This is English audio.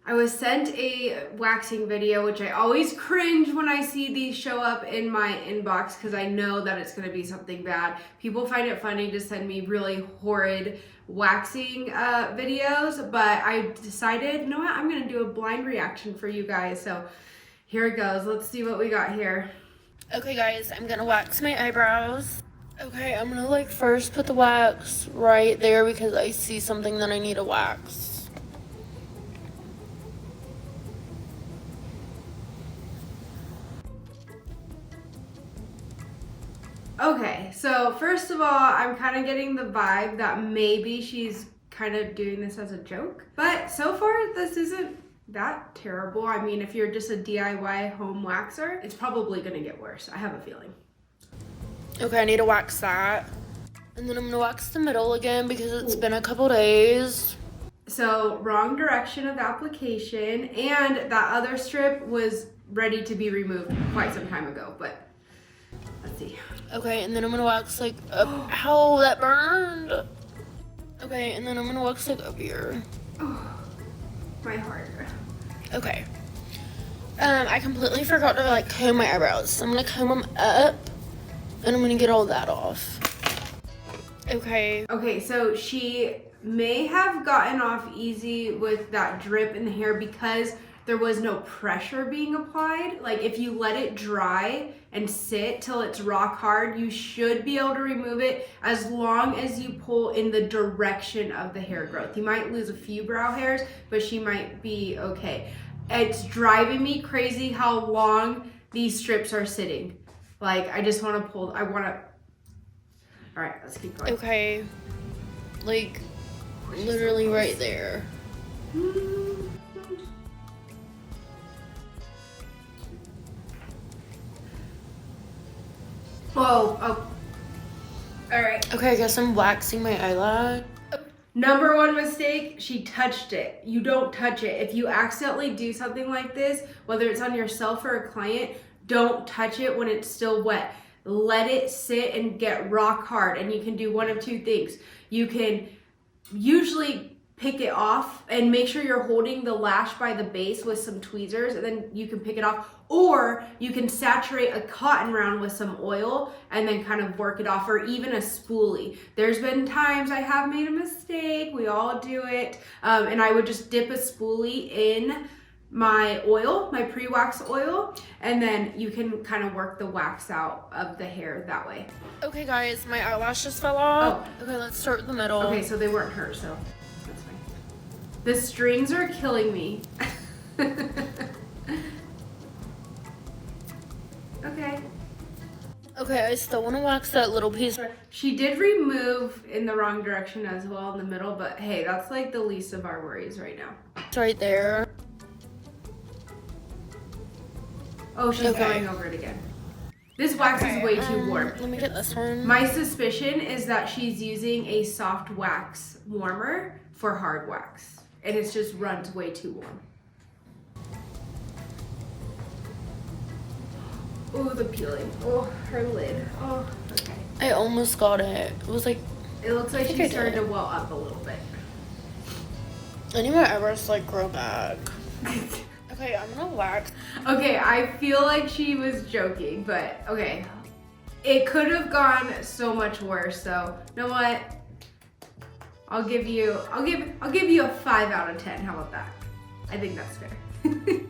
I was sent a waxing video, which I always cringe when I see these show up in my inbox because I know that it's gonna be something bad. People find it funny to send me really horrid waxing videos, but I decided, you know what, I'm gonna do a blind reaction for you guys. So here it goes. Let's see what we got here. Okay guys, I'm gonna wax my eyebrows. Okay, I'm gonna like first put the wax right there because I see something that I need to wax. Okay, so first of all, I'm kind of getting the vibe that maybe she's kind of doing this as a joke. But so far, this isn't that terrible. I mean, if you're just a DIY home waxer, it's probably gonna get worse. I have a feeling. Okay, I need to wax that. And then I'm gonna wax the middle again because it's been a couple days. So, wrong direction of application, and that other strip was ready to be removed quite some time ago, but let's see. Okay, and then I'm gonna wax like up. Ow, that burned. Okay, and then I'm gonna wax like up here. Oh, my heart. Okay. I completely forgot to like comb my eyebrows. So I'm gonna comb them up, and I'm gonna get all that off. Okay. Okay, so she may have gotten off easy with that drip in the hair because there was no pressure being applied. Like if you let it dry and sit till it's rock hard, you should be able to remove it as long as you pull in the direction of the hair growth. You might lose a few brow hairs, but she might be okay. It's driving me crazy how long these strips are sitting. Like I just want to pull, all right, let's keep going. Okay. Like literally right there. Whoa, oh. All right. Okay, I guess I'm waxing my eyelash. Number one mistake, she touched it. You don't touch it. If you accidentally do something like this, whether it's on yourself or a client, don't touch it when it's still wet. Let it sit and get rock hard. And you can do one of two things. You can usually pick it off and make sure you're holding the lash by the base with some tweezers, and then you can pick it off. Or you can saturate a cotton round with some oil and then kind of work it off, or even a spoolie. There's been times I have made a mistake, we all do it, and I would just dip a spoolie in my oil, my pre-wax oil, and then you can kind of work the wax out of the hair that way. Okay guys, my eyelash just fell off. Oh. Okay, let's start with the middle. Okay, so they weren't hers, so that's fine. The strings are killing me. Okay. Okay, I still want to wax that little piece. She did remove in the wrong direction as well in the middle, but hey, that's like the least of our worries right now. It's right there. Oh, she's going over it again. This wax is way too warm. Let me get this one. My suspicion is that she's using a soft wax warmer for hard wax, and it just runs way too warm. Oh, the peeling. Oh, her lid. Oh, okay. I almost got it. It was like, It looks like she's starting to well up a little bit. I need my eyebrows to like grow back. Okay, I'm gonna wax. Okay, I feel like she was joking, but okay. It could have gone so much worse, so you know what? I'll give you a 5 out of 10. How about that? I think that's fair.